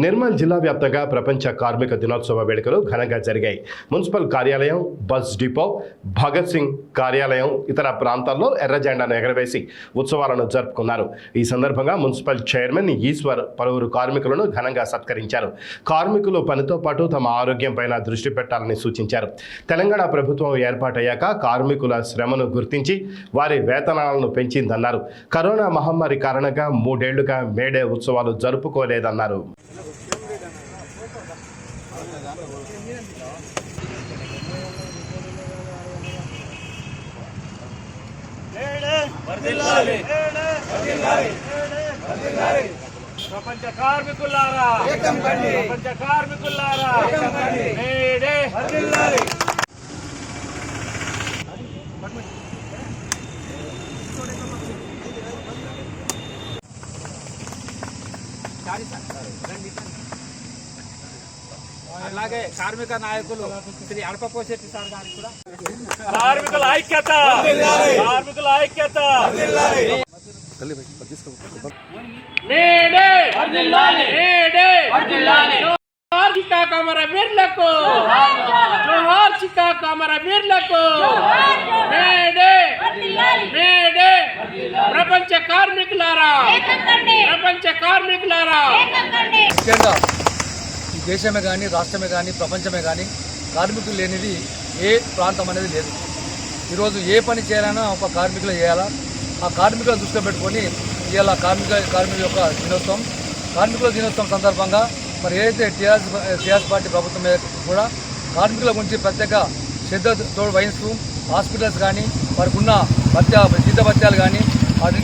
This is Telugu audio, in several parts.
నిర్మల్ జిల్లా వ్యాప్తంగా ప్రపంచ కార్మిక దినోత్సవ వేడుకలు ఘనంగా జరిగాయి. మున్సిపల్ కార్యాలయం, బస్ డిపో, భగత్ సింగ్ కార్యాలయం, ఇతర ప్రాంతాల్లో ఎర్ర జెండాను ఎగరవేసి ఉత్సవాలను జరుపుకున్నారు. ఈ సందర్భంగా మున్సిపల్ చైర్మన్ ఈశ్వర్ పలువురు కార్మికులను ఘనంగా సత్కరించారు. కార్మికులు పనితో పాటు తమ ఆరోగ్యంపైన దృష్టి పెట్టాలని సూచించారు. తెలంగాణ ప్రభుత్వం ఏర్పాటయ్యాక కార్మికుల శ్రమను గుర్తించి వారి వేతనాలను పెంచిందన్నారు. కరోనా మహమ్మారి కారణంగా 3 ఏళ్లుగా మేడే ఉత్సవాలు జరుపుకోలేదన్నారు. ప్రపంచ కార్మికులారా, ప్రపంచ కార్మికులారా, మేడే వర్ధిల్లాలి. అలాగే కార్మిక నాయకులు శ్రీ అడపపోశెట్టి సార్ గారికి కూడా కార్మికుల ఐక్యత, కార్మికుల ఐక్యత. మేడే వర్ధిల్లాలి, మేడే వర్ధిల్లాలి. జోహార్ చికా కమర వీర్లకు, జోహార్ చికా కమర వీర్లకు. May Day May Day. ప్రపంచ కార్మికులారా, ప్రపంచ కార్మికులారా. ముఖ్యంగా ఈ దేశమే కానీ, రాష్ట్రమే కానీ, ప్రపంచమే కానీ కార్మికులు లేనిది ఏ ప్రాంతం అనేది లేదు. ఈరోజు ఏ పని చేయాలన్నా ఒక కార్మికులు చేయాలా. ఆ కార్మికులను దృష్టిలో పెట్టుకొని ఇవాళ కార్మికుల యొక్క దినోత్సవం, కార్మికుల దినోత్సవం సందర్భంగా మరి ఏదైతే టీఆర్ఎస్ పార్టీ ప్రభుత్వం మీద కూడా కార్మికుల గురించి ప్రత్యేక శ్రద్ధ వహిస్తూ హాస్పిటల్స్ కానీ, వారికి ఉన్న జీత భత్యాలు కానీ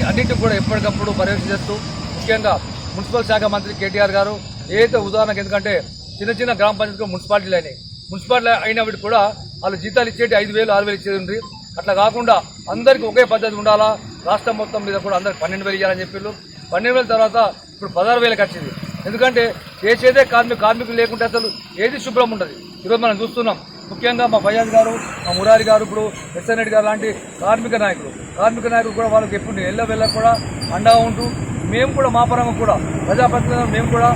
అన్నింటికి కూడా ఎప్పటికప్పుడు పర్యవేక్షణ చేస్తూ, ముఖ్యంగా మున్సిపల్ శాఖ మంత్రి కేటీఆర్ గారు ఏదైతే ఉదాహరణకు, ఎందుకంటే చిన్న చిన్న గ్రామ పంచాయతీలు మున్సిపాలిటీలు అయినాయి, మున్సిపాలిటీ అయినప్పటికీ కూడా వాళ్ళు జీతాలు ఇచ్చేటి 5,000, 6,000 ఇచ్చేది ఉంది. అట్లా కాకుండా అందరికీ ఒకే పద్ధతి ఉండాలా. రాష్ట్రం మొత్తం మీద కూడా అందరికి 12,000 ఇవ్వాలని చెప్పారు. 12,000 తర్వాత ఇప్పుడు 16,000 వచ్చింది. ఎందుకంటే చేసేదే కార్మికులు లేకుంటే అసలు ఏది శుభ్రం ఉంటుంది. ఈరోజు మనం చూస్తున్నాం. ముఖ్యంగా మా ఫయాజ్ గారు, మా మురారి గారు, ఇప్పుడు ఎస్ఎన్ రెడ్డి గారు లాంటి కార్మిక నాయకులు కూడా వాళ్ళకి ఎప్పుడు వెళ్ళ కూడా అండగా ఉంటూ, మేము కూడా మా పరంగా కూడా ప్రజాప్రతినిధులు మేము కూడా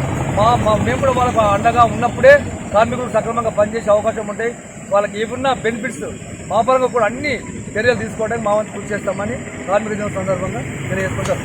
వాళ్ళకు అండగా ఉన్నప్పుడే కార్మికులు సక్రమంగా పనిచేసే అవకాశం ఉంటాయి. వాళ్ళకి ఏమున్నా బెనిఫిట్స్ మా పరంగా కూడా అన్ని చర్యలు తీసుకోవడానికి మా వంతు కృషి చేస్తామని కార్మిక దినోత్సవం సందర్భంగా తెలియజేసుకుంటారు.